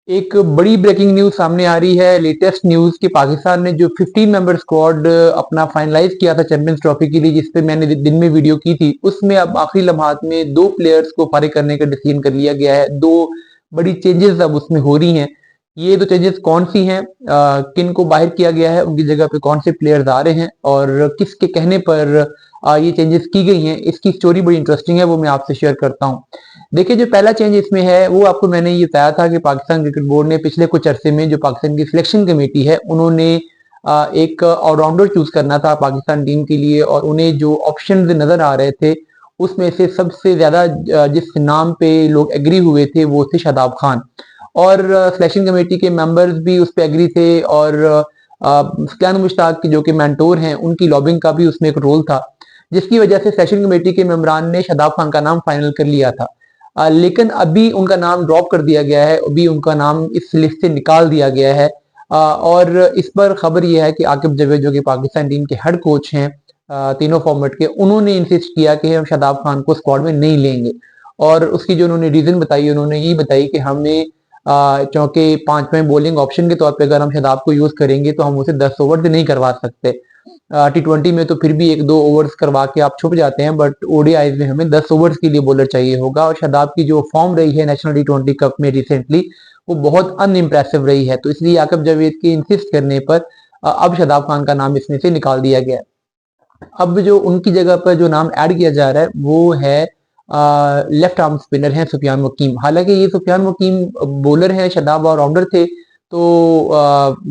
एक बड़ी breaking news सामने आ रही है। लेटेस्ट न्यूज कि पाकिस्तान ने जो 15 मेंबर स्क्वाड अपना फाइनलाइज किया था चैंपियंस ट्रॉफी के लिए, जिसपे मैंने दिन में वीडियो की थी, उसमें अब आखिरी लम्हात में दो प्लेयर्स को फारिग करने का डिसीजन कर लिया गया है। दो बड़ी चेंजेस अब उसमें हो रही हैं। ये दो चेंजेस कौन सी हैं, किन को बाहर किया गया है, उनकी जगह पे कौन से प्लेयर्स आ रहे हैं और किसके कहने पर ये चेंजेस की गई हैं, इसकी स्टोरी बड़ी इंटरेस्टिंग है, वो मैं आपसे शेयर करता हूँ। देखिए, जो पहला चेंज इसमें है वो आपको मैंने ये बताया था कि पाकिस्तान क्रिकेट बोर्ड ने पिछले कुछ अरसे में जो पाकिस्तान की सिलेक्शन कमेटी है, उन्होंने एक ऑलराउंडर चूज करना था पाकिस्तान टीम के लिए, और उन्हें जो ऑप्शन नजर आ रहे थे उसमें से सबसे ज्यादा जिस नाम पे लोग एग्री हुए थे वो थे शादाब खान। और सिलेक्शन कमेटी के मेंबर्स भी उस पर एग्री थे, और सुफियान मुश्ताक की जो कि मेंटोर हैं, उनकी लॉबिंग का भी उसमें एक रोल था, जिसकी वजह से सिलेक्शन कमेटी के मेंबरान ने शादाब खान का नाम फाइनल कर लिया था। लेकिन अभी उनका नाम ड्रॉप कर दिया गया है, अभी उनका नाम इस लिस्ट से निकाल दिया गया है। और इस पर खबर यह है कि आकिब जावेद जो कि पाकिस्तान टीम के हेड कोच हैं तीनों फॉर्मेट के, उन्होंने इंसिस्ट किया कि हम शादाब खान को स्क्वाड में नहीं लेंगे। और उसकी जो उन्होंने रीजन बताई, उन्होंने ये बताई कि हमें चौके पांचवें बॉलिंग ऑप्शन के तौर पे अगर हम शादाब को यूज करेंगे तो हम उसे 10 ओवर से नहीं करवा सकते। T20 में तो फिर भी एक दो ओवर्स करवा के आप छुप जाते हैं, बट ओडीआईज में हमें 10 ओवर्स के लिए बॉलर चाहिए होगा। और शादाब की जो फॉर्म रही है नेशनल T20 कप में रिसेंटली, वो बहुत अनइम्प्रेसिव रही है। तो इसलिए आकिब जावेद के इंसिस्ट करने पर अब शादाब खान का नाम इसमें से निकाल दिया गया है। अब जो उनकी जगह पर जो नाम ऐड किया जा रहा है वो है लेफ्ट आर्म स्पिनर हैं सुफियान वकीम। हालांकि ये सुफियान वकीम बॉलर हैं, शादाब ऑलराउंडर थे, तो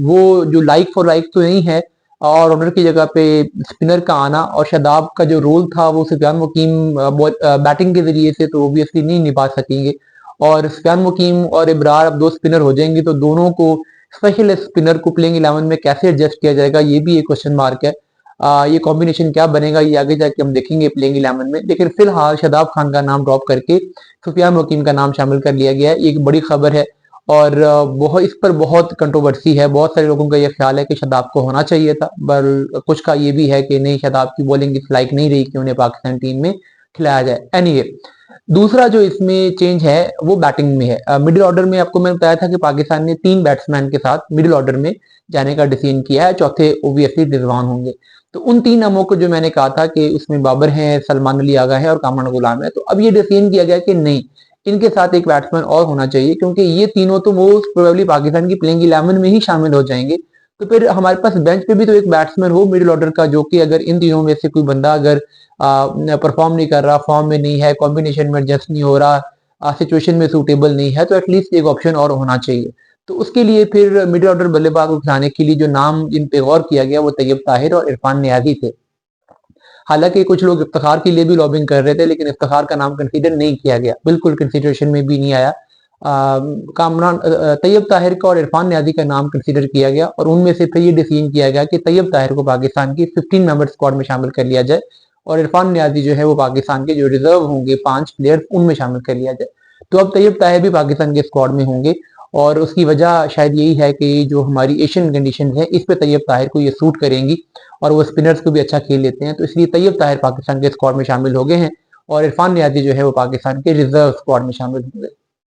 वो जो लाइक फॉर लाइक तो नहीं है। ऑलराउंडर की जगह पे स्पिनर का आना, और शादाब का जो रोल था वो सुफियान वकीम बैटिंग के जरिए से तो ओबियसली नहीं निभा सकेंगे। और सुफियान वकीम और इब्रार अब दो स्पिनर हो जाएंगे, तो दोनों को स्पेशल स्पिनर को प्लेइंग 11 में कैसे एडजस्ट किया जाएगा, ये भी एक क्वेश्चन मार्क है। ये कॉम्बिनेशन क्या बनेगा ये आगे जाके हम देखेंगे प्लेइंग 11 में। लेकिन फिलहाल शादाब खान का नाम ड्रॉप करके सुफियान वकीम का नाम शामिल कर लिया गया है, एक बड़ी खबर है। और बहुत इस पर बहुत कंट्रोवर्सी है। बहुत सारे लोगों का ये ख्याल है कि शादाब को होना चाहिए था, पर कुछ का ये भी है कि नहीं, शादाब की बॉलिंग इस लाइक नहीं रही कि उन्हें पाकिस्तान टीम में खिलाया जाए। एनीवे, दूसरा जो इसमें चेंज है वो बैटिंग में है। मिडिल ऑर्डर में आपको मैंने बताया था कि पाकिस्तान ने 3 बैट्समैन के साथ मिडिल ऑर्डर में जाने का डिसीजन किया है, चौथे ओबियसली रिजवान होंगे। तो उन 3 नामों को जो मैंने कहा था कि उसमें बाबर है, सलमान अली आगा है और कामरान गुलाम है, तो अब ये डिसीजन किया गया कि नहीं, इनके साथ एक बैट्समैन और होना चाहिए, क्योंकि ये तीनों तो मोस्ट प्रोबेबली पाकिस्तान की प्लेइंग 11 में ही शामिल हो जाएंगे। तो फिर हमारे पास बेंच पे भी तो एक बैट्समैन हो मिडिल ऑर्डर का, जो कि अगर इन तीनों में से कोई बंदा अगर परफॉर्म नहीं कर रहा, फॉर्म में नहीं है, कॉम्बिनेशन में एडजस्ट नहीं हो रहा, सिचुएशन में सूटेबल नहीं है, तो एटलीस्ट एक ऑप्शन और होना चाहिए। तो उसके लिए फिर मिडिल ऑर्डर बल्लेबाज को खिलाने के लिए जो नाम जिन पे गौर किया गया वो तैयब ताहिर और इरफान नियाजी थे। हालांकि कुछ लोग इफ्तिखार के लिए भी लॉबिंग कर रहे थे, लेकिन इफ्तिखार का नाम कंसीडर नहीं किया गया, बिल्कुल कंसीडरेशन में भी नहीं आया। कामरान तैयब ताहिर का और इरफान नियाजी का नाम कंसीडर किया गया, और उनमें से फिर ये डिसीजन किया गया कि तैयब ताहिर को पाकिस्तान की 15 मेंबर स्क्वाड में शामिल कर लिया जाए, और इरफान नियाजी जो है वो पाकिस्तान के जो रिजर्व होंगे 5 प्लेयर्स उनमें शामिल कर लिया जाए। तो अब तैयब ताहिर भी पाकिस्तान के स्क्वाड में होंगे, और उसकी वजह शायद यही है कि जो हमारी एशियन कंडीशन है इस पे तैयब ताहिर को ये सूट करेंगी, और वो स्पिनर्स को भी अच्छा खेल लेते हैं। तो इसलिए तैयब ताहिर पाकिस्तान के स्क्वाड में शामिल हो गए हैं, और इरफान नियाजी जो है वो पाकिस्तान के रिजर्व स्क्वाड में शामिल होंगे।